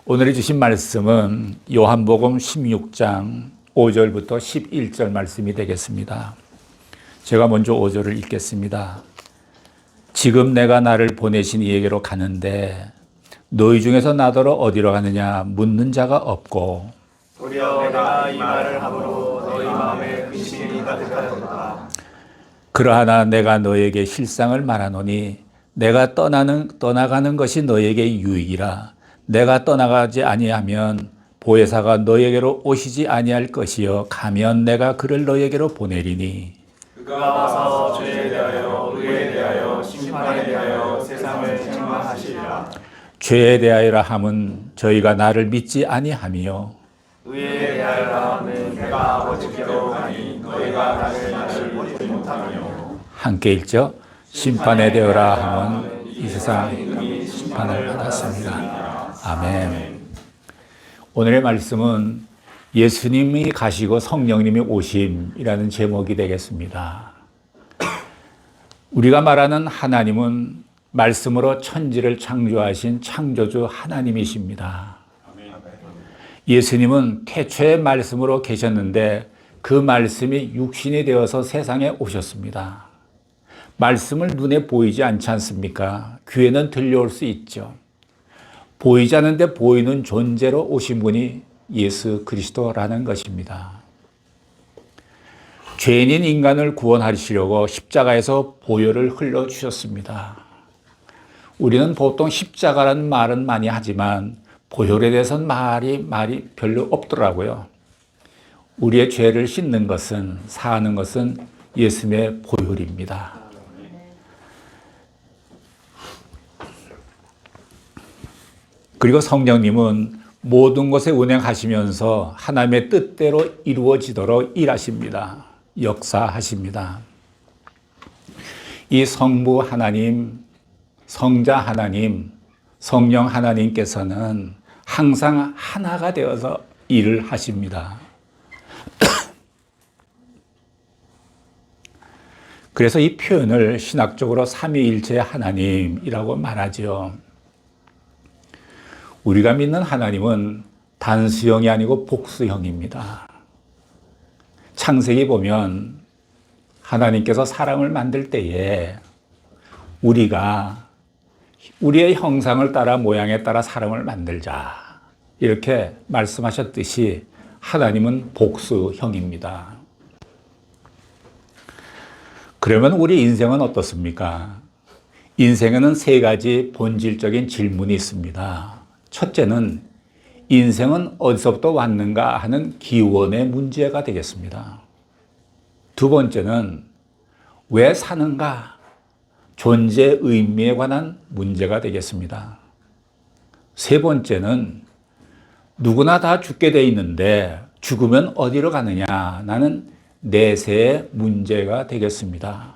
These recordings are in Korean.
오늘 주신 말씀은 요한복음 16장 5절부터 11절 말씀이 되겠습니다. 제가 먼저 5절을 읽겠습니다. 지금 내가 나를 보내신 이에게로 가는데 너희 중에서 나더러 어디로 가느냐 묻는 자가 없고 도리어 내가 이 말을 함으로 너희 마음에 의심이 가득하였다. 그러하나 내가 너에게 실상을 말하노니 내가 떠나가는 것이 너에게 유익이라. 내가 떠나가지 아니하면 보혜사가 너에게로 오시지 아니할 것이요 가면 내가 그를 너에게로 보내리니 그가 와서 죄에 대하여 의에 대하여 심판에 대하여 세상을 책망하시리라. 죄에 대하여라 함은 저희가 나를 믿지 아니하며 의에 대하여라 함은 내가 아버지께로 가니 너희가 나를 보지 못하며 함께 읽죠. 심판에 대하여라 함은 이 세상이 심판을 받았습니다. 아멘. 오늘의 말씀은 예수님이 가시고 성령님이 오심이라는 제목이 되겠습니다. 우리가 말하는 하나님은 말씀으로 천지를 창조하신 창조주 하나님이십니다. 예수님은 태초의 말씀으로 계셨는데 그 말씀이 육신이 되어서 세상에 오셨습니다. 말씀을 눈에 보이지 않지 않습니까? 귀에는 들려올 수 있죠. 보이지 않는데 보이는 존재로 오신 분이 예수 그리스도라는 것입니다. 죄인인 인간을 구원하시려고 십자가에서 보혈을 흘려주셨습니다. 우리는 보통 십자가라는 말은 많이 하지만 보혈에 대해서는 말이 별로 없더라고요. 우리의 죄를 씻는 것은, 사하는 것은 예수님의 보혈입니다. 그리고 성령님은 모든 것에 운행하시면서 하나님의 뜻대로 이루어지도록 일하십니다. 역사하십니다. 이 성부 하나님, 성자 하나님, 성령 하나님께서는 항상 하나가 되어서 일을 하십니다. 그래서 이 표현을 신학적으로 삼위일체 하나님이라고 말하죠. 우리가 믿는 하나님은 단수형이 아니고 복수형입니다. 창세기 보면 하나님께서 사람을 만들 때에 우리가 우리의 형상을 따라 모양에 따라 사람을 만들자 이렇게 말씀하셨듯이 하나님은 복수형입니다. 그러면 우리 인생은 어떻습니까? 인생에는 세 가지 본질적인 질문이 있습니다. 첫째는 인생은 어디서부터 왔는가 하는 기원의 문제가 되겠습니다. 두 번째는 왜 사는가? 존재 의미에 관한 문제가 되겠습니다. 세 번째는 누구나 다 죽게 돼 있는데 죽으면 어디로 가느냐? 라는 내세의 문제가 되겠습니다.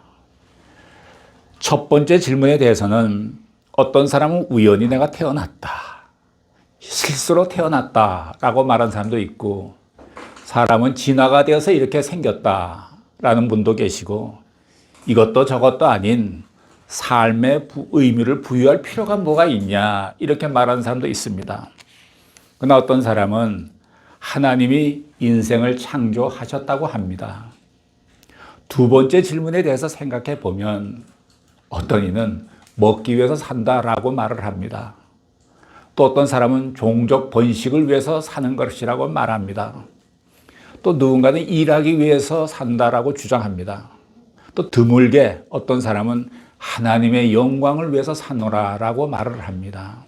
첫 번째 질문에 대해서는 어떤 사람은 우연히 내가 태어났다. 실수로 태어났다라고 말하는 사람도 있고 사람은 진화가 되어서 이렇게 생겼다라는 분도 계시고 이것도 저것도 아닌 삶의 의미를 부여할 필요가 뭐가 있냐 이렇게 말하는 사람도 있습니다. 그러나 어떤 사람은 하나님이 인생을 창조하셨다고 합니다. 두 번째 질문에 대해서 생각해 보면 어떤 이는 먹기 위해서 산다라고 말을 합니다. 또 어떤 사람은 종족 번식을 위해서 사는 것이라고 말합니다. 또 누군가는 일하기 위해서 산다라고 주장합니다. 또 드물게 어떤 사람은 하나님의 영광을 위해서 사노라라고 말을 합니다.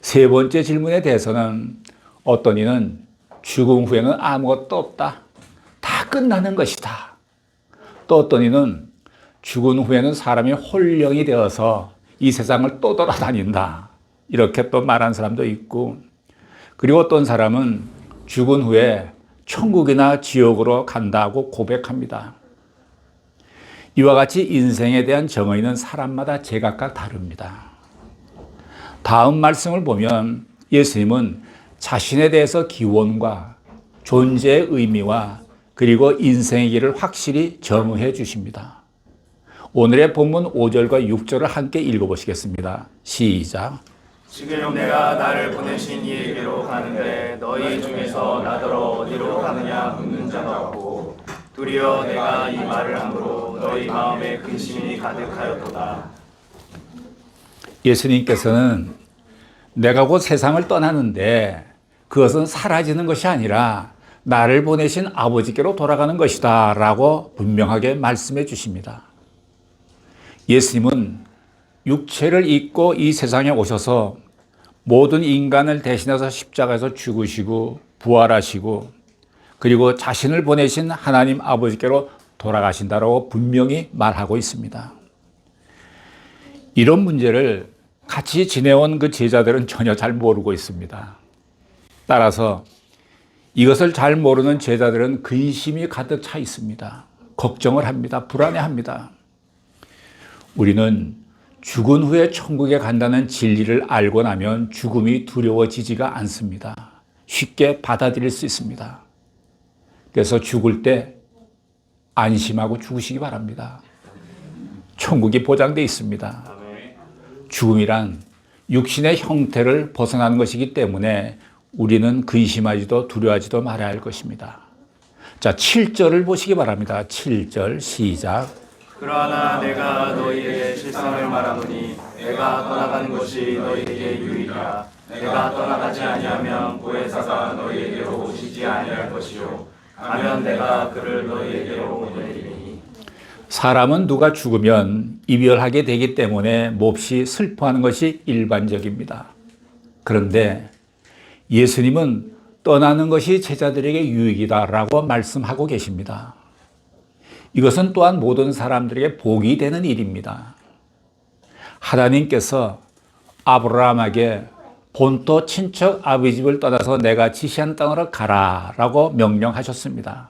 세 번째 질문에 대해서는 어떤 이는 죽음 후에는 아무것도 없다. 다 끝나는 것이다. 또 어떤 이는 죽은 후에는 사람이 홀령이 되어서 이 세상을 또 돌아다닌다. 이렇게 또 말하는 사람도 있고 그리고 어떤 사람은 죽은 후에 천국이나 지옥으로 간다고 고백합니다. 이와 같이 인생에 대한 정의는 사람마다 제각각 다릅니다. 다음 말씀을 보면 예수님은 자신에 대해서 기원과 존재의 의미와 그리고 인생의 길을 확실히 정의해 주십니다. 오늘의 본문 5절과 6절을 함께 읽어보시겠습니다. 시작. 지금 내가 나를 보내신 이에게로 가는데 너희 중에서 나더러 어디로 가느냐 묻는 자가 없고 도리어 내가 이 말을 함으로 너희 마음에 근심이 가득하였도다. 예수님께서는 내가 곧 세상을 떠나는데 그것은 사라지는 것이 아니라 나를 보내신 아버지께로 돌아가는 것이다 라고 분명하게 말씀해 주십니다. 예수님은 육체를 입고 이 세상에 오셔서 모든 인간을 대신해서 십자가에서 죽으시고 부활하시고 그리고 자신을 보내신 하나님 아버지께로 돌아가신다라고 분명히 말하고 있습니다. 이런 문제를 같이 지내온 그 제자들은 전혀 잘 모르고 있습니다. 따라서 이것을 잘 모르는 제자들은 근심이 가득 차 있습니다. 걱정을 합니다. 불안해합니다. 우리는 죽은 후에 천국에 간다는 진리를 알고 나면 죽음이 두려워지지가 않습니다. 쉽게 받아들일 수 있습니다. 그래서 죽을 때 안심하고 죽으시기 바랍니다. 천국이 보장되어 있습니다. 죽음이란 육신의 형태를 벗어나는 것이기 때문에 우리는 근심하지도 두려워하지도 말아야 할 것입니다. 자, 7절을 보시기 바랍니다. 7절 시작. 그러나 내가 너희에게 실상을 말하노니 내가 떠나가는 것이 너희에게 유익이라. 내가 떠나가지 아니하면 보혜사가 너희에게로 오시지 아니할 것이요 가면 내가 그를 너희에게로 보내리니. 사람은 누가 죽으면 이별하게 되기 때문에 몹시 슬퍼하는 것이 일반적입니다. 그런데 예수님은 떠나는 것이 제자들에게 유익이다라고 말씀하고 계십니다. 이것은 또한 모든 사람들에게 복이 되는 일입니다. 하나님께서 아브라함에게 본토 친척 아버지 집을 떠나서 내가 지시한 땅으로 가라라고 명령하셨습니다.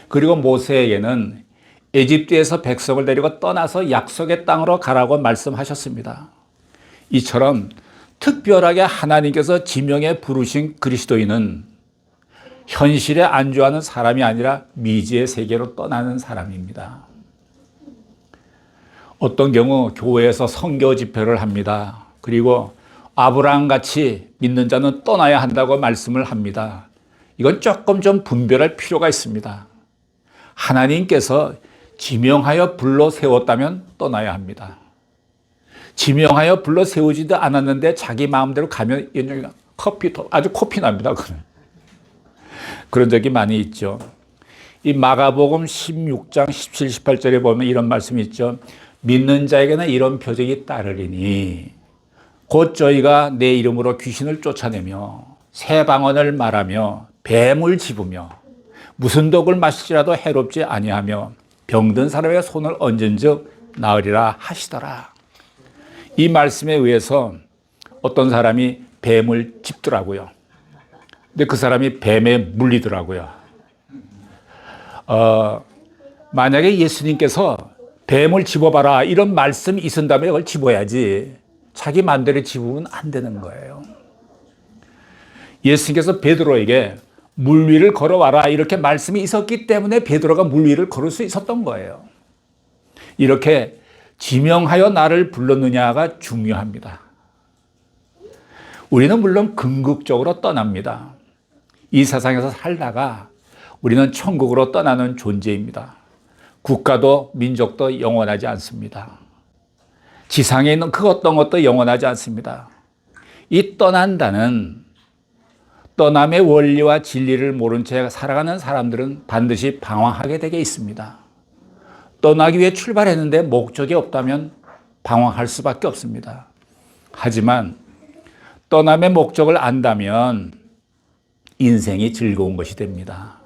그리고 모세에게는 에집트에서 백성을 데리고 떠나서 약속의 땅으로 가라고 말씀하셨습니다. 이처럼 특별하게 하나님께서 지명에 부르신 그리스도인은 현실에 안주하는 사람이 아니라 미지의 세계로 떠나는 사람입니다. 어떤 경우 교회에서 선교 집회를 합니다. 그리고 아브라함같이 믿는 자는 떠나야 한다고 말씀을 합니다. 이건 조금 좀 분별할 필요가 있습니다. 하나님께서 지명하여 불러 세웠다면 떠나야 합니다. 지명하여 불러 세우지도 않았는데 자기 마음대로 가면 아주 코피 납니다. 그런 적이 많이 있죠. 이 마가복음 16장 17, 18절에 보면 이런 말씀이 있죠. 믿는 자에게는 이런 표적이 따르리니 곧 저희가 내 이름으로 귀신을 쫓아내며 새 방언을 말하며 뱀을 집으며 무슨 독을 마실지라도 해롭지 아니하며 병든 사람의 손을 얹은 즉 나으리라 하시더라. 이 말씀에 의해서 어떤 사람이 뱀을 집더라고요. 근데 그 사람이 뱀에 물리더라고요. 만약에 예수님께서 뱀을 집어봐라 이런 말씀이 있은다면 그걸 집어야지 자기 마음대로 집으면 안 되는 거예요. 예수님께서 베드로에게 물 위를 걸어와라 이렇게 말씀이 있었기 때문에 베드로가 물 위를 걸을 수 있었던 거예요. 이렇게 지명하여 나를 불렀느냐가 중요합니다. 우리는 물론 궁극적으로 떠납니다. 이 세상에서 살다가 우리는 천국으로 떠나는 존재입니다. 국가도 민족도 영원하지 않습니다. 지상에 있는 그 어떤 것도 영원하지 않습니다. 이 떠난다는 떠남의 원리와 진리를 모른 채 살아가는 사람들은 반드시 방황하게 되게 있습니다. 떠나기 위해 출발했는데 목적이 없다면 방황할 수밖에 없습니다. 하지만 떠남의 목적을 안다면 인생이 즐거운 것이 됩니다.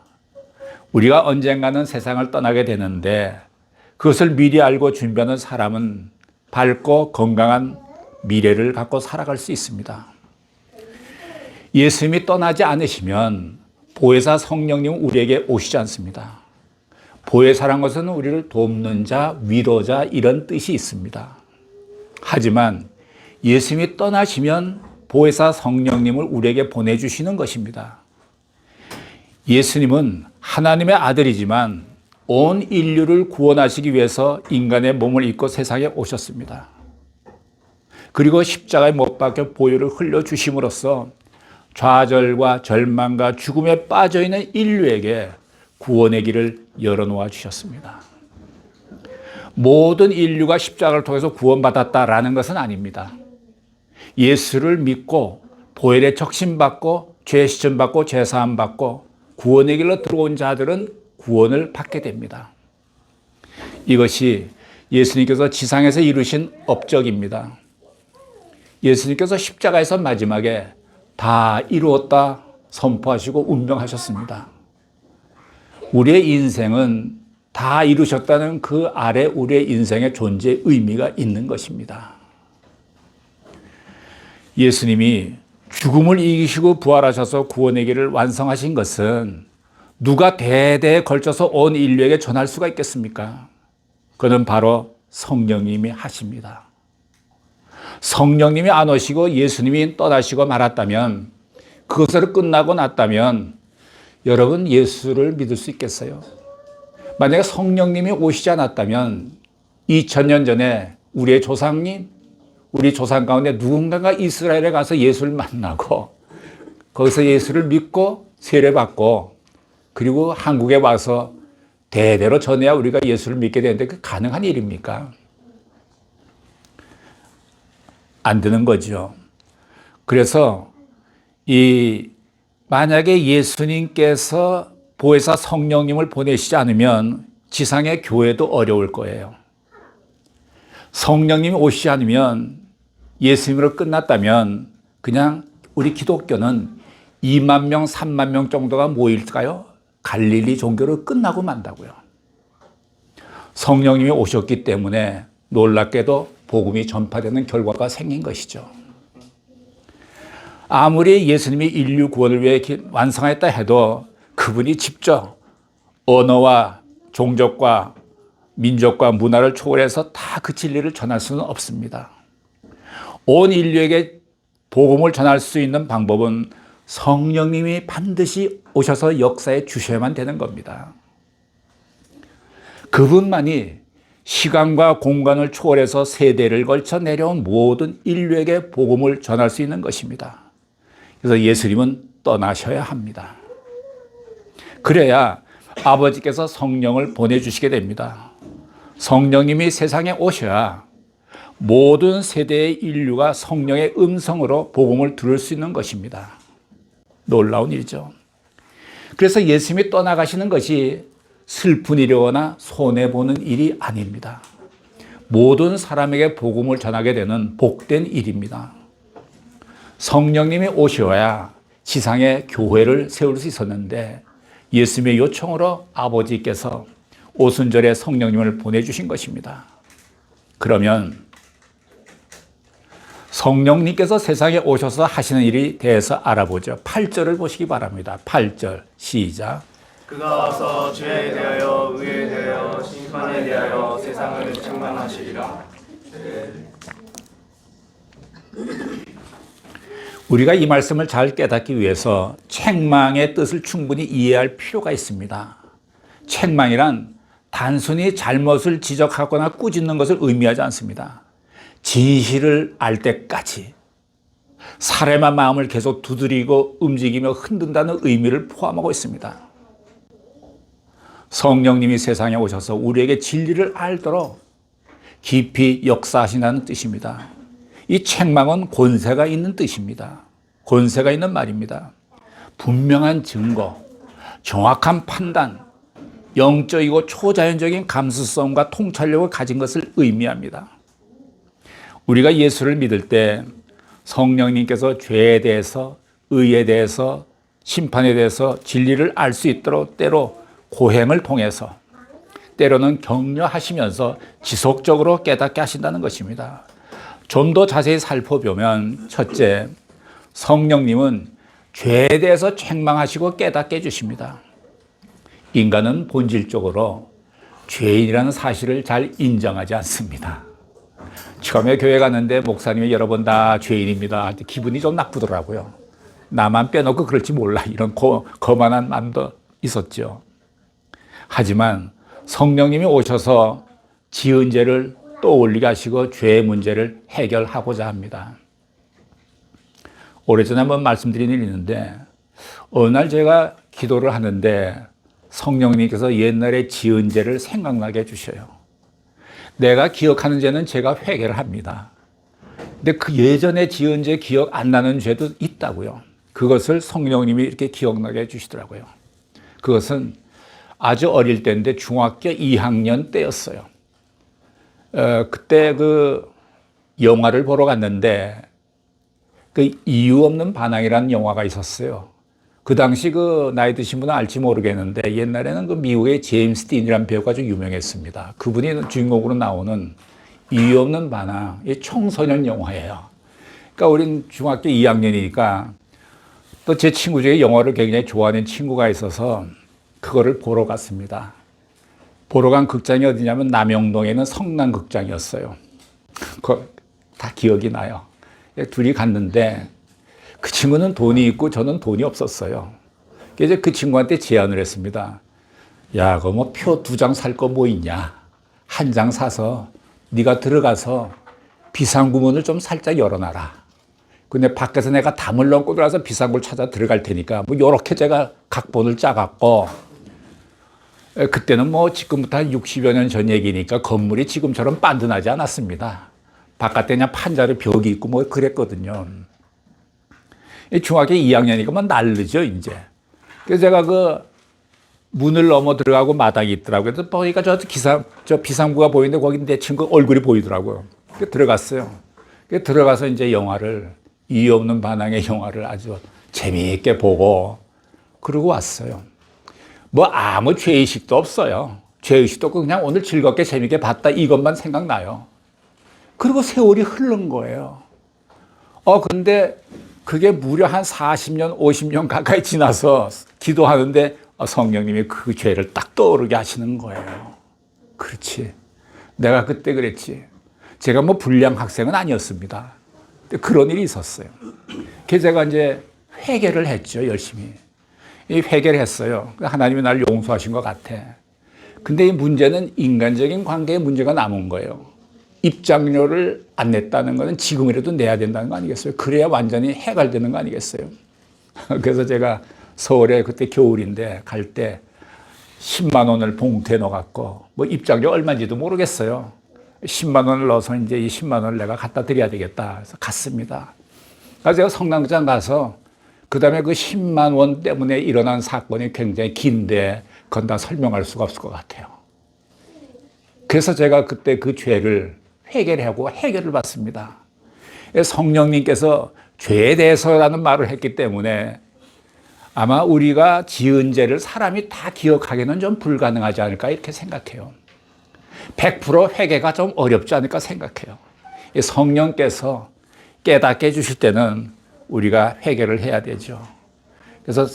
우리가 언젠가는 세상을 떠나게 되는데 그것을 미리 알고 준비하는 사람은 밝고 건강한 미래를 갖고 살아갈 수 있습니다. 예수님이 떠나지 않으시면 보혜사 성령님은 우리에게 오시지 않습니다. 보혜사란 것은 우리를 돕는 자, 위로자 이런 뜻이 있습니다. 하지만 예수님이 떠나시면 보혜사 성령님을 우리에게 보내주시는 것입니다. 예수님은 하나님의 아들이지만 온 인류를 구원하시기 위해서 인간의 몸을 입고 세상에 오셨습니다. 그리고 십자가에 못 박혀 보혈을 흘려주심으로써 좌절과 절망과 죽음에 빠져있는 인류에게 구원의 길을 열어놓아 주셨습니다. 모든 인류가 십자가를 통해서 구원받았다라는 것은 아닙니다. 예수를 믿고 보혈에 적신받고 죄 시천받고 죄사함받고 구원의 길로 들어온 자들은 구원을 받게 됩니다. 이것이 예수님께서 지상에서 이루신 업적입니다. 예수님께서 십자가에서 마지막에 다 이루었다 선포하시고 운명하셨습니다. 우리의 인생은 다 이루셨다는 그 아래 우리의 인생의 존재의 의미가 있는 것입니다. 예수님이 죽음을 이기시고 부활하셔서 구원의 길을 완성하신 것은 누가 대대에 걸쳐서 온 인류에게 전할 수가 있겠습니까? 그는 바로 성령님이 하십니다. 성령님이 안 오시고 예수님이 떠나시고 말았다면, 그것으로 끝나고 났다면 여러분 예수를 믿을 수 있겠어요? 만약에 성령님이 오시지 않았다면 2000년 전에 우리의 조상님, 우리 조상 가운데 누군가가 이스라엘에 가서 예수를 만나고 거기서 예수를 믿고 세례받고 그리고 한국에 와서 대대로 전해야 우리가 예수를 믿게 되는데 그 가능한 일입니까? 안 되는 거죠. 그래서 만약에 예수님께서 보혜사 성령님을 보내시지 않으면 지상의 교회도 어려울 거예요. 성령님이 오시지 않으면 예수님으로 끝났다면 그냥 우리 기독교는 2만 명, 3만 명 정도가 모일까요? 갈릴리 종교로 끝나고 만다고요. 성령님이 오셨기 때문에 놀랍게도 복음이 전파되는 결과가 생긴 것이죠. 아무리 예수님이 인류 구원을 위해 완성했다 해도 그분이 직접 언어와 종족과 민족과 문화를 초월해서 다 그 진리를 전할 수는 없습니다. 온 인류에게 복음을 전할 수 있는 방법은 성령님이 반드시 오셔서 역사에 주셔야만 되는 겁니다. 그분만이 시간과 공간을 초월해서 세대를 걸쳐 내려온 모든 인류에게 복음을 전할 수 있는 것입니다. 그래서 예수님은 떠나셔야 합니다. 그래야 아버지께서 성령을 보내주시게 됩니다. 성령님이 세상에 오셔야 모든 세대의 인류가 성령의 음성으로 복음을 들을 수 있는 것입니다. 놀라운 일이죠. 그래서 예수님이 떠나가시는 것이 슬픈 일이거나 손해보는 일이 아닙니다. 모든 사람에게 복음을 전하게 되는 복된 일입니다. 성령님이 오셔야 지상에 교회를 세울 수 있었는데 예수님의 요청으로 아버지께서 오순절에 성령님을 보내주신 것입니다. 그러면 성령님께서 세상에 오셔서 하시는 일에 대해서 알아보죠. 8절을 보시기 바랍니다. 8절 시작. 그가 와서 죄에 대하여 의에 대하여 심판에 대하여 세상을 책망하시리라. 우리가 이 말씀을 잘 깨닫기 위해서 책망의 뜻을 충분히 이해할 필요가 있습니다. 책망이란 단순히 잘못을 지적하거나 꾸짖는 것을 의미하지 않습니다. 진실을 알 때까지 사람의 마음을 계속 두드리고 움직이며 흔든다는 의미를 포함하고 있습니다. 성령님이 세상에 오셔서 우리에게 진리를 알도록 깊이 역사하신다는 뜻입니다. 이 책망은 권세가 있는 뜻입니다. 권세가 있는 말입니다. 분명한 증거, 정확한 판단, 영적이고 초자연적인 감수성과 통찰력을 가진 것을 의미합니다. 우리가 예수를 믿을 때 성령님께서 죄에 대해서, 의에 대해서, 심판에 대해서 진리를 알 수 있도록 때로 고행을 통해서, 때로는 격려하시면서 지속적으로 깨닫게 하신다는 것입니다. 좀 더 자세히 살펴보면 첫째, 성령님은 죄에 대해서 책망하시고 깨닫게 해주십니다. 인간은 본질적으로 죄인이라는 사실을 잘 인정하지 않습니다. 처음에 교회 갔는데 목사님이 여러 번 다 죄인입니다 할 때 기분이 좀 나쁘더라고요. 나만 빼놓고 그럴지 몰라 이런 거만한 마음도 있었죠. 하지만 성령님이 오셔서 지은 죄를 떠올리게 하시고 죄의 문제를 해결하고자 합니다. 오래전에 한번 말씀드린 일이 있는데 어느 날 제가 기도를 하는데 성령님께서 옛날에 지은 죄를 생각나게 해주셔요. 내가 기억하는 죄는 제가 회개를 합니다. 근데 그 예전에 지은 죄 기억 안 나는 죄도 있다고요. 그것을 성령님이 이렇게 기억나게 해주시더라고요. 그것은 아주 어릴 때인데 중학교 2학년 때였어요. 그때 그 영화를 보러 갔는데 그 이유 없는 반항이라는 영화가 있었어요. 그 당시 그 나이 드신 분은 알지 모르겠는데 옛날에는 그 미국의 제임스 딘이라는 배우가 좀 유명했습니다. 그분이 주인공으로 나오는 이유 없는 반항, 이 청소년 영화예요. 그러니까 우린 중학교 2학년이니까 또 제 친구 중에 영화를 굉장히 좋아하는 친구가 있어서 그거를 보러 갔습니다. 보러 간 극장이 어디냐면 남영동에 있는 성남극장이었어요. 다 기억이 나요. 둘이 갔는데 그 친구는 돈이 있고 저는 돈이 없었어요. 그래서 그 친구한테 제안을 했습니다. 야, 그거 뭐 표 2장 살 거 뭐 있냐? 한 장 사서 네가 들어가서 비상구문을 좀 살짝 열어놔라. 근데 밖에서 내가 담을 넘고 들어가서 비상구를 찾아 들어갈 테니까 뭐 요렇게 제가 각본을 짜갖고 그때는 뭐 지금부터 한 60여 년 전 얘기니까 건물이 지금처럼 빤듯하지 않았습니다. 바깥에 그냥 판자로 벽이 있고 뭐 그랬거든요. 중학교 2학년이니까 뭐 날르죠, 이제. 그래서 제가 그 문을 넘어 들어가고 마당이 있더라고요. 그래서 보니까 저 비상구가 보이는데 거기 내 친구 얼굴이 보이더라고요. 그래서 들어갔어요. 그래서 들어가서 이제 이유 없는 반항의 영화를 아주 재미있게 보고 그러고 왔어요. 뭐 아무 죄의식도 없어요. 죄의식도 없고 그냥 오늘 즐겁게 재미있게 봤다 이것만 생각나요. 그리고 세월이 흐른 거예요. 근데 그게 무려 한 40년, 50년 가까이 지나서 기도하는데 성령님이 그 죄를 딱 떠오르게 하시는 거예요. 그렇지. 내가 그때 그랬지. 제가 뭐 불량 학생은 아니었습니다. 그런 일이 있었어요. 그래서 제가 이제 회개를 했죠, 열심히. 이 회개를 했어요. 하나님이 나를 용서하신 것 같아. 근데 이 문제는 인간적인 관계에 문제가 남은 거예요. 입장료를 안 냈다는 것은 지금이라도 내야 된다는 거 아니겠어요? 그래야 완전히 해결되는 거 아니겠어요? 그래서 제가 서울에 그때 겨울인데 갈 때 10만 원을 봉투에 넣어갖고 뭐 입장료 얼마인지도 모르겠어요. 10만 원을 넣어서 이제 이 10만 원을 내가 갖다 드려야 되겠다. 그래서 갔습니다. 그래서 제가 성남극장 가서 그 다음에 그 10만 원 때문에 일어난 사건이 굉장히 긴데 그건 다 설명할 수가 없을 것 같아요. 그래서 제가 그때 그 죄를 회개를 하고 해결을 받습니다. 성령님께서 죄에 대해서라는 말을 했기 때문에 아마 우리가 지은 죄를 사람이 다 기억하기는 좀 불가능하지 않을까 이렇게 생각해요. 100% 회개가 좀 어렵지 않을까 생각해요. 성령께서 깨닫게 해주실 때는 우리가 회개를 해야 되죠. 그래서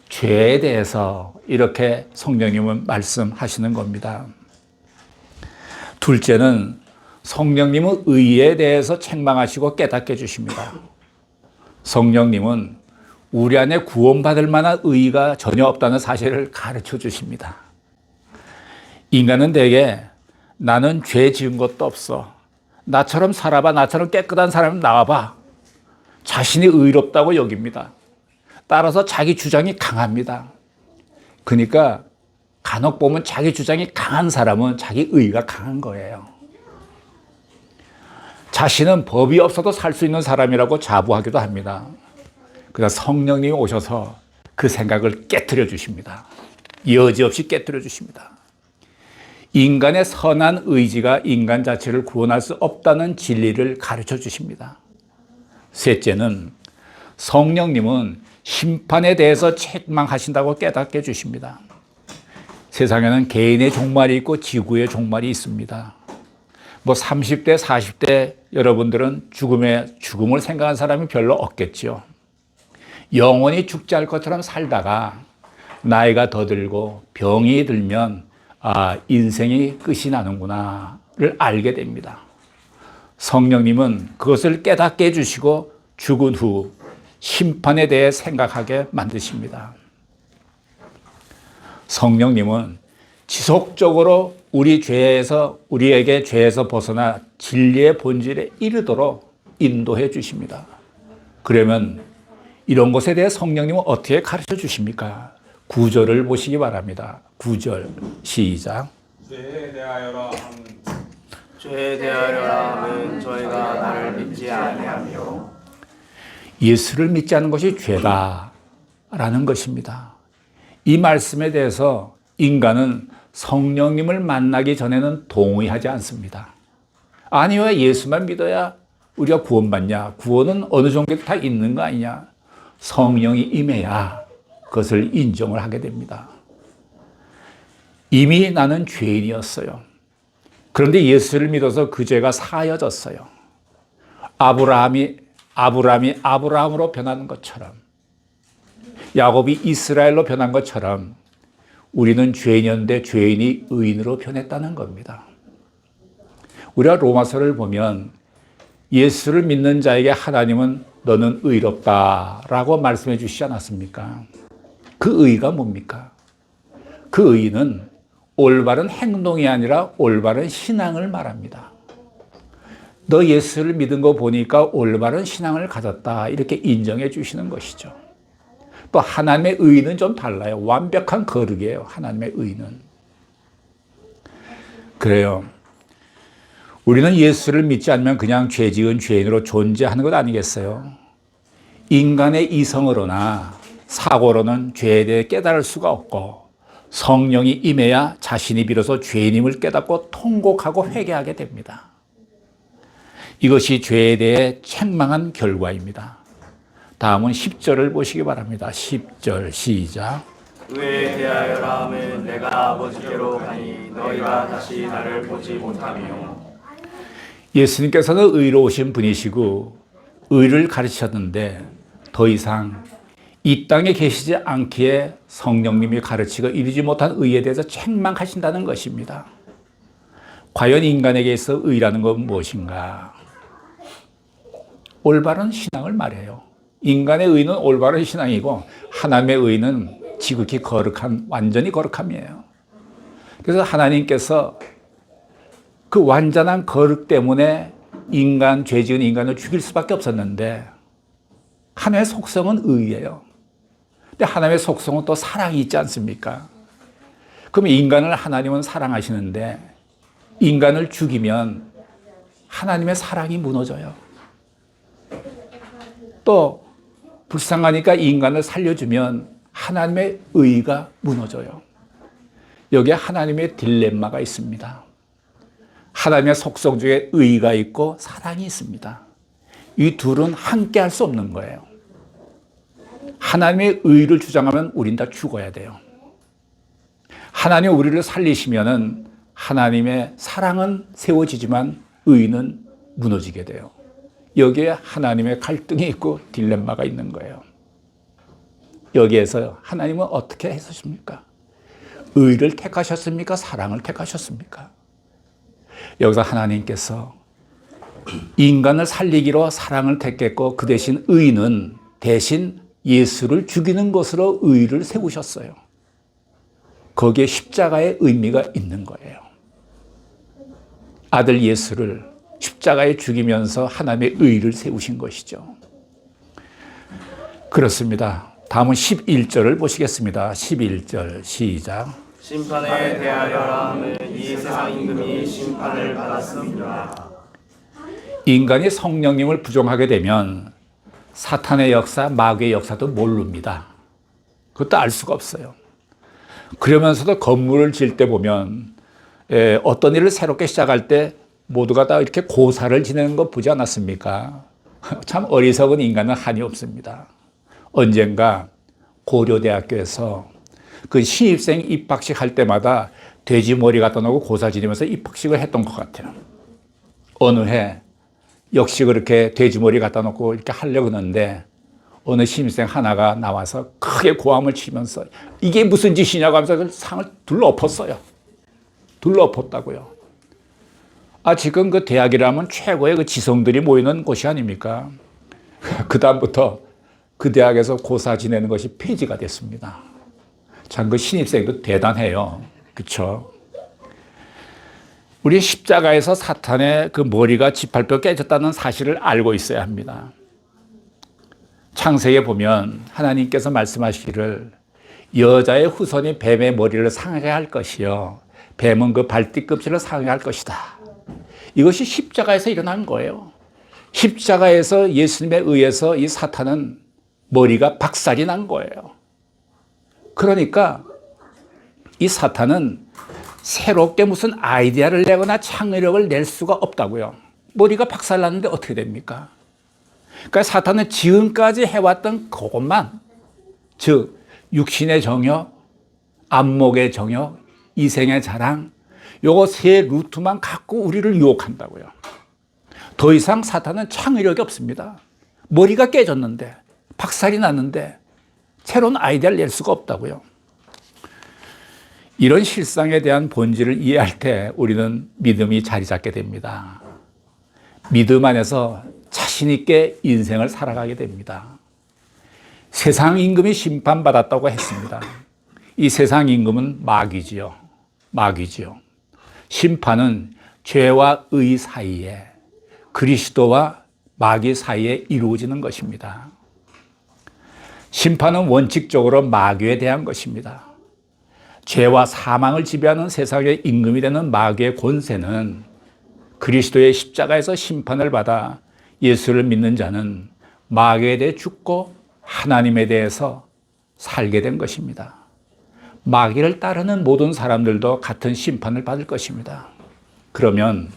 죄에 대해서 이렇게 성령님은 말씀하시는 겁니다. 둘째는 성령님은 의에 대해서 책망하시고 깨닫게 해주십니다. 성령님은 우리 안에 구원받을 만한 의의가 전혀 없다는 사실을 가르쳐 주십니다. 인간은 대개 나는 죄 지은 것도 없어. 나처럼 살아봐. 나처럼 깨끗한 사람 나와봐. 자신이 의롭다고 여깁니다. 따라서 자기 주장이 강합니다. 그러니까 간혹 보면 자기 주장이 강한 사람은 자기 의의가 강한 거예요. 자신은 법이 없어도 살 수 있는 사람이라고 자부하기도 합니다. 그래서 성령님이 오셔서 그 생각을 깨트려 주십니다. 여지없이 깨트려 주십니다. 인간의 선한 의지가 인간 자체를 구원할 수 없다는 진리를 가르쳐 주십니다. 셋째는 성령님은 심판에 대해서 책망하신다고 깨닫게 해주십니다. 세상에는 개인의 종말이 있고 지구의 종말이 있습니다. 뭐 30대, 40대 여러분들은 죽음을 생각한 사람이 별로 없겠죠. 영원히 죽지 않을 것처럼 살다가 나이가 더 들고 병이 들면 인생이 끝이 나는구나를 알게 됩니다. 성령님은 그것을 깨닫게 해주시고 죽은 후 심판에 대해 생각하게 만드십니다. 성령님은 지속적으로 우리에게 죄에서 벗어나 진리의 본질에 이르도록 인도해 주십니다. 그러면 이런 것에 대해 성령님은 어떻게 가르쳐 주십니까? 9절을 보시기 바랍니다. 9절 시작. 죄에 대하여라 함은 저희가 나를 믿지 아니하며 예수를 믿지 않는 것이 죄다라는 것입니다. 이 말씀에 대해서 인간은 성령님을 만나기 전에는 동의하지 않습니다. 아니 왜 예수만 믿어야 우리가 구원받냐? 구원은 어느 정도 다 있는 거 아니냐? 성령이 임해야 그것을 인정을 하게 됩니다. 이미 나는 죄인이었어요. 그런데 예수를 믿어서 그 죄가 사여졌어요. 아브라함이 아브라함으로 변하는 것처럼, 야곱이 이스라엘로 변한 것처럼 우리는 죄인이었는데 죄인이 의인으로 변했다는 겁니다. 우리가 로마서를 보면 예수를 믿는 자에게 하나님은 너는 의롭다라고 말씀해 주시지 않았습니까? 그 의가 뭡니까? 그 의는 올바른 행동이 아니라 올바른 신앙을 말합니다. 너 예수를 믿은 거 보니까 올바른 신앙을 가졌다 이렇게 인정해 주시는 것이죠. 또 하나님의 의는 좀 달라요. 완벽한 거룩이에요. 하나님의 의는. 그래요. 우리는 예수를 믿지 않으면 그냥 죄 지은 죄인으로 존재하는 것 아니겠어요? 인간의 이성으로나 사고로는 죄에 대해 깨달을 수가 없고 성령이 임해야 자신이 비로소 죄인임을 깨닫고 통곡하고 회개하게 됩니다. 이것이 죄에 대해 책망한 결과입니다. 다음은 10절을 보시기 바랍니다. 10절 시작. 의에 대하여라 함은 내가 아버지께로 가니 너희가 다시 나를 보지 못하며 예수님께서는 의로우신 분이시고 의를 가르치셨는데 더 이상 이 땅에 계시지 않기에 성령님이 가르치고 이루지 못한 의에 대해서 책망하신다는 것입니다. 과연 인간에게 있어 의라는 건 무엇인가? 올바른 신앙을 말해요. 인간의 의는 올바른 신앙이고 하나님의 의는 지극히 거룩한, 완전히 거룩함이에요. 그래서 하나님께서 그 완전한 거룩 때문에 죄 지은 인간을 죽일 수밖에 없었는데 하나님의 속성은 의예요. 근데 하나님의 속성은 또 사랑이 있지 않습니까? 그럼 인간을 하나님은 사랑하시는데 인간을 죽이면 하나님의 사랑이 무너져요. 또 불쌍하니까 인간을 살려주면 하나님의 의가 무너져요. 여기에 하나님의 딜레마가 있습니다. 하나님의 속성 중에 의가 있고 사랑이 있습니다. 이 둘은 함께 할 수 없는 거예요. 하나님의 의를 주장하면 우린 다 죽어야 돼요. 하나님이 우리를 살리시면은 하나님의 사랑은 세워지지만 의는 무너지게 돼요. 여기에 하나님의 갈등이 있고 딜레마가 있는 거예요. 여기에서 하나님은 어떻게 하셨습니까? 의를 택하셨습니까? 사랑을 택하셨습니까? 여기서 하나님께서 인간을 살리기로 사랑을 택했고 그 대신 의는 대신 예수를 죽이는 것으로 의를 세우셨어요. 거기에 십자가의 의미가 있는 거예요. 아들 예수를 십자가에 죽이면서 하나님의 의를 세우신 것이죠. 그렇습니다. 다음은 11절을 보시겠습니다. 11절 시작. 심판에 대하여라 함은 이 세상 임금이 심판을 받았습니다. 인간이 성령님을 부정하게 되면 사탄의 역사, 마귀의 역사도 모릅니다. 그것도 알 수가 없어요. 그러면서도 건물을 지을 때 보면 어떤 일을 새롭게 시작할 때 모두가 다 이렇게 고사를 지내는 거 보지 않았습니까? 참 어리석은 인간은 한이 없습니다. 언젠가 고려대학교에서 그 신입생 입학식 할 때마다 돼지 머리 갖다 놓고 고사 지내면서 입학식을 했던 것 같아요. 어느 해 역시 그렇게 돼지 머리 갖다 놓고 이렇게 하려고 하는데 어느 신입생 하나가 나와서 크게 고함을 치면서 이게 무슨 짓이냐고 하면서 그 상을 둘러엎었어요. 둘러엎었다고요. 지금 그 대학이라면 최고의 그 지성들이 모이는 곳이 아닙니까? 그다음부터 그 대학에서 고사 지내는 것이 폐지가 됐습니다. 참 그 신입생도 대단해요. 그렇죠? 우리 십자가에서 사탄의 그 머리가 지팔뼈 깨졌다는 사실을 알고 있어야 합니다. 창세기에 보면 하나님께서 말씀하시기를 여자의 후손이 뱀의 머리를 상하게 할 것이요 뱀은 그 발뒤껍질을 상하게 할 것이다. 이것이 십자가에서 일어난 거예요. 십자가에서 예수님에 의해서 이 사탄은 머리가 박살이 난 거예요. 그러니까 이 사탄은 새롭게 무슨 아이디어를 내거나 창의력을 낼 수가 없다고요. 머리가 박살났는데 어떻게 됩니까? 그러니까 사탄은 지금까지 해왔던 그것만, 즉 육신의 정욕, 안목의 정욕, 이생의 자랑, 요거 세 루트만 갖고 우리를 유혹한다고요. 더 이상 사탄은 창의력이 없습니다. 머리가 깨졌는데, 박살이 났는데 새로운 아이디어를 낼 수가 없다고요. 이런 실상에 대한 본질을 이해할 때 우리는 믿음이 자리 잡게 됩니다. 믿음 안에서 자신 있게 인생을 살아가게 됩니다. 세상 임금이 심판받았다고 했습니다. 이 세상 임금은 마귀지요. 마귀지요. 심판은 죄와 의 사이에, 그리스도와 마귀 사이에 이루어지는 것입니다. 심판은 원칙적으로 마귀에 대한 것입니다. 죄와 사망을 지배하는 세상의 임금이 되는 마귀의 권세는 그리스도의 십자가에서 심판을 받아 예수를 믿는 자는 마귀에 대해 죽고 하나님에 대해서 살게 된 것입니다. 마귀를 따르는 모든 사람들도 같은 심판을 받을 것입니다. 그러면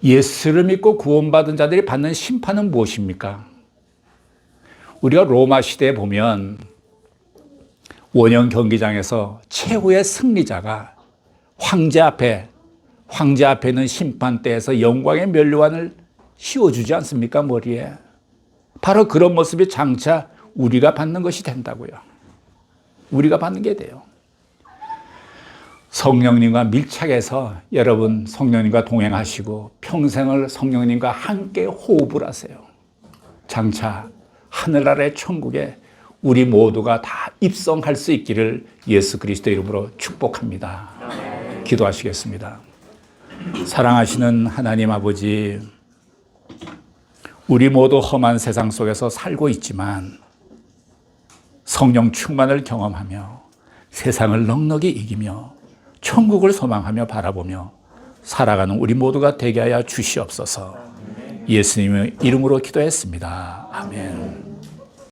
예수를 믿고 구원받은 자들이 받는 심판은 무엇입니까? 우리가 로마 시대에 보면 원형 경기장에서 최후의 승리자가 황제 앞에 있는 심판대에서 영광의 면류관을 씌워주지 않습니까? 머리에. 바로 그런 모습이 장차 우리가 받는 것이 된다고요. 우리가 받는 게 돼요. 성령님과 밀착해서 여러분 성령님과 동행하시고 평생을 성령님과 함께 호흡을 하세요. 장차 하늘나라의 천국에 우리 모두가 다 입성할 수 있기를 예수 그리스도 이름으로 축복합니다. 기도하시겠습니다. 사랑하시는 하나님 아버지, 우리 모두 험한 세상 속에서 살고 있지만 성령 충만을 경험하며 세상을 넉넉히 이기며 천국을 소망하며 바라보며 살아가는 우리 모두가 되게 하여 주시옵소서. 예수님의 이름으로 기도했습니다. 아멘.